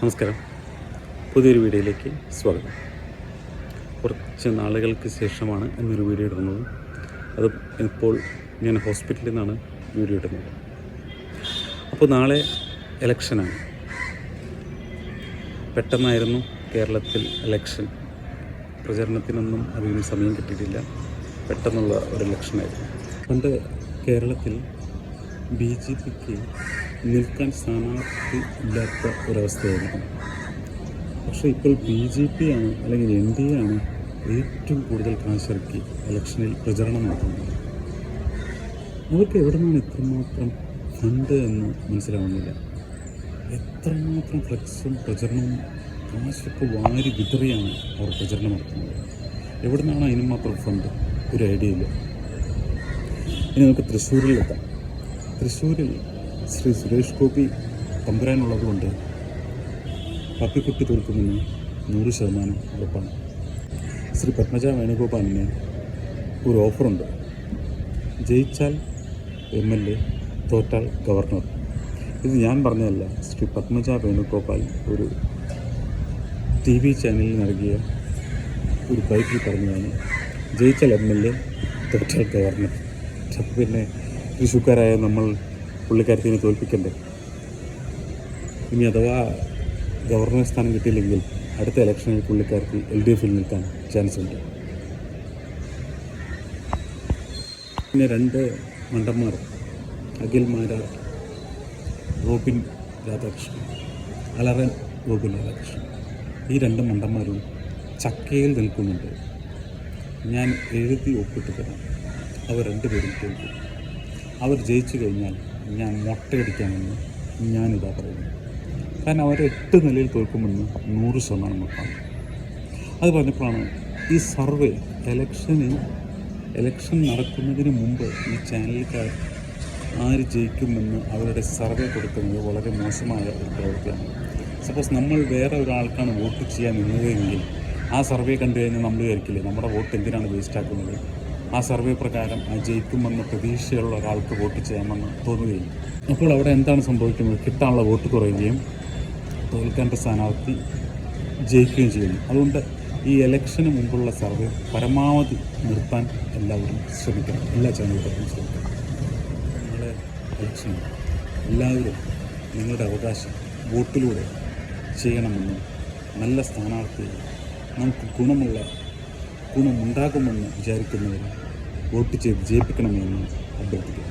നമസ്കാരം. പുതിയൊരു വീഡിയോയിലേക്ക് സ്വാഗതം. കുറച്ച് നാളുകൾക്ക് ശേഷമാണ് ഇന്നൊരു വീഡിയോ ഇടുന്നത്. അത് ഇപ്പോൾ ഞാൻ ഹോസ്പിറ്റലിൽ നിന്നാണ് വീഡിയോ ഇടുന്നത്. അപ്പോൾ നാളെ ഇലക്ഷനാണ്. പെട്ടെന്നായിരുന്നു കേരളത്തിൽ ഇലക്ഷൻ. പ്രചരണത്തിനൊന്നും അധികം സമയം കിട്ടിയിട്ടില്ല. പെട്ടെന്നുള്ള ഒരു ഇലക്ഷനായിരുന്നു. പണ്ട് കേരളത്തിൽ BJPക്ക് നിൽക്കാൻ സ്ഥാനാർത്ഥി ഇല്ലാത്ത ഒരവസ്ഥയായിരുന്നു. പക്ഷേ ഇപ്പോൾ BJP ആണ് അല്ലെങ്കിൽ NDA ആണ് ഏറ്റവും കൂടുതൽ കാശിറക്കി ഇലക്ഷനിൽ പ്രചരണം നടത്തുന്നത്. അവർക്ക് എവിടെ നിന്നാണ് ഇത്രമാത്രം ഫണ്ട് എന്ന് മനസ്സിലാവുന്നില്ല. എത്രമാത്രം ഫ്ലെക്സും പ്രചരണവും കാശൊക്കെ വാരി വിതറിയാണ് അവർ പ്രചരണം നടത്തുന്നത്. എവിടെ നിന്നാണ് അതിന് മാത്രം ഫണ്ട്? ഒരു ഐഡിയ ഇല്ല. ഇനി നമുക്ക് തൃശ്ശൂരിലെത്താം. തൃശ്ശൂരിൽ ശ്രീ സുരേഷ് ഗോപി തമ്പുരാനുള്ളത് കൊണ്ട് പപ്പിക്കുട്ടി തോൽക്കുമെന്ന് 100% ഉറപ്പാണ്. ശ്രീ പത്മജ വേണുഗോപാലിന് ഒരു ഓഫറുണ്ട്. ജയിച്ചാൽ MLA, തോറ്റാൽ ഗവർണർ. ഇത് ഞാൻ പറഞ്ഞതല്ല, ശ്രീ പത്മജ വേണുഗോപാൽ ഒരു TV ചാനലിൽ നൽകിയ ഒരു ബൈക്കിൽ പറഞ്ഞതാണ്. ജയിച്ചാൽ MLA, തോറ്റാൽ ഗവർണർ. അപ്പോൾ പിന്നെ തൃശ്ശൂർക്കാരായ നമ്മൾ പുള്ളിക്കാരത്തിനെ തോൽപ്പിക്കണ്ടേ? ഇനി അഥവാ ഗവർണർ സ്ഥാനം കിട്ടിയില്ലെങ്കിൽ അടുത്ത ഇലക്ഷനിൽ പുള്ളിക്കാർക്ക് LDFിൽ നിൽക്കാൻ ചാൻസ് ഉണ്ട്. പിന്നെ 2 മണ്ടന്മാർ, അഖിൽ മാരാർ, റോബിൻ രാധാകൃഷ്ണൻ, അലറൻ റോബിൻ രാധാകൃഷ്ണൻ, ഈ 2 മണ്ടന്മാരും ചക്കയിൽ നിൽക്കുന്നുണ്ട്. ഞാൻ എഴുതി ഒപ്പിട്ട് തരാം. അവർ 2 പേരും തോൽക്കും. അവർ ജയിച്ചു കഴിഞ്ഞാൽ ഞാൻ മൊട്ടയടിക്കാമെന്ന് ഞാനിതാ പറയുന്നു. കാരണം അവർ 8 നിലയിൽ തോൽക്കുമെന്ന് 100% ഉറപ്പാണ്. അത് പറഞ്ഞപ്പോഴാണ് ഈ സർവേ ഇലക്ഷൻ നടക്കുന്നതിന് മുമ്പ് ഈ ചാനലുകാർ ആര് ജയിക്കുമെന്ന് അവരുടെ സർവേ കൊടുക്കുന്നത് വളരെ മോശമായ ഒരു പ്രവൃത്തിയാണ്. സപ്പോസ് നമ്മൾ വേറെ ഒരാൾക്കാണ് വോട്ട് ചെയ്യാൻ നിന്നതെങ്കിൽ ആ സർവേ കണ്ടു കഴിഞ്ഞാൽ നമ്മൾ വിചാരിക്കില്ലേ നമ്മുടെ വോട്ട് എന്തിനാണ് വേസ്റ്റാക്കുന്നത്? ആ സർവേ പ്രകാരം ആ ജയിക്കുമെന്ന പ്രതീക്ഷയുള്ള ഒരാൾക്ക് വോട്ട് ചെയ്യാമെന്ന് തോന്നുകയും അപ്പോൾ അവിടെ എന്താണ് സംഭവിക്കുന്നത്? കിട്ടാനുള്ള വോട്ട് കുറയുകയും തോൽക്കേണ്ട സ്ഥാനാർത്ഥി ജയിക്കുകയും ചെയ്യുന്നു. അതുകൊണ്ട് ഈ ഇലക്ഷന് മുമ്പുള്ള സർവേ പരമാവധി നിർത്താൻ എല്ലാവരും ശ്രമിക്കണം. എല്ലാ ചാനലുകാരും ശ്രമിക്കണം. നിങ്ങളുടെ ഇലക്ഷൻ എല്ലാവരും നിങ്ങളുടെ അവകാശം വോട്ടിലൂടെ ചെയ്യണമെന്നും നല്ല സ്ഥാനാർത്ഥി നമുക്ക് ഗുണമുണ്ടാകുമെന്ന് വിചാരിക്കുന്നവർ വോട്ട് ചെയ്ത് ജയിപ്പിക്കണമെന്ന് അഭ്യർത്ഥിക്കുന്നു.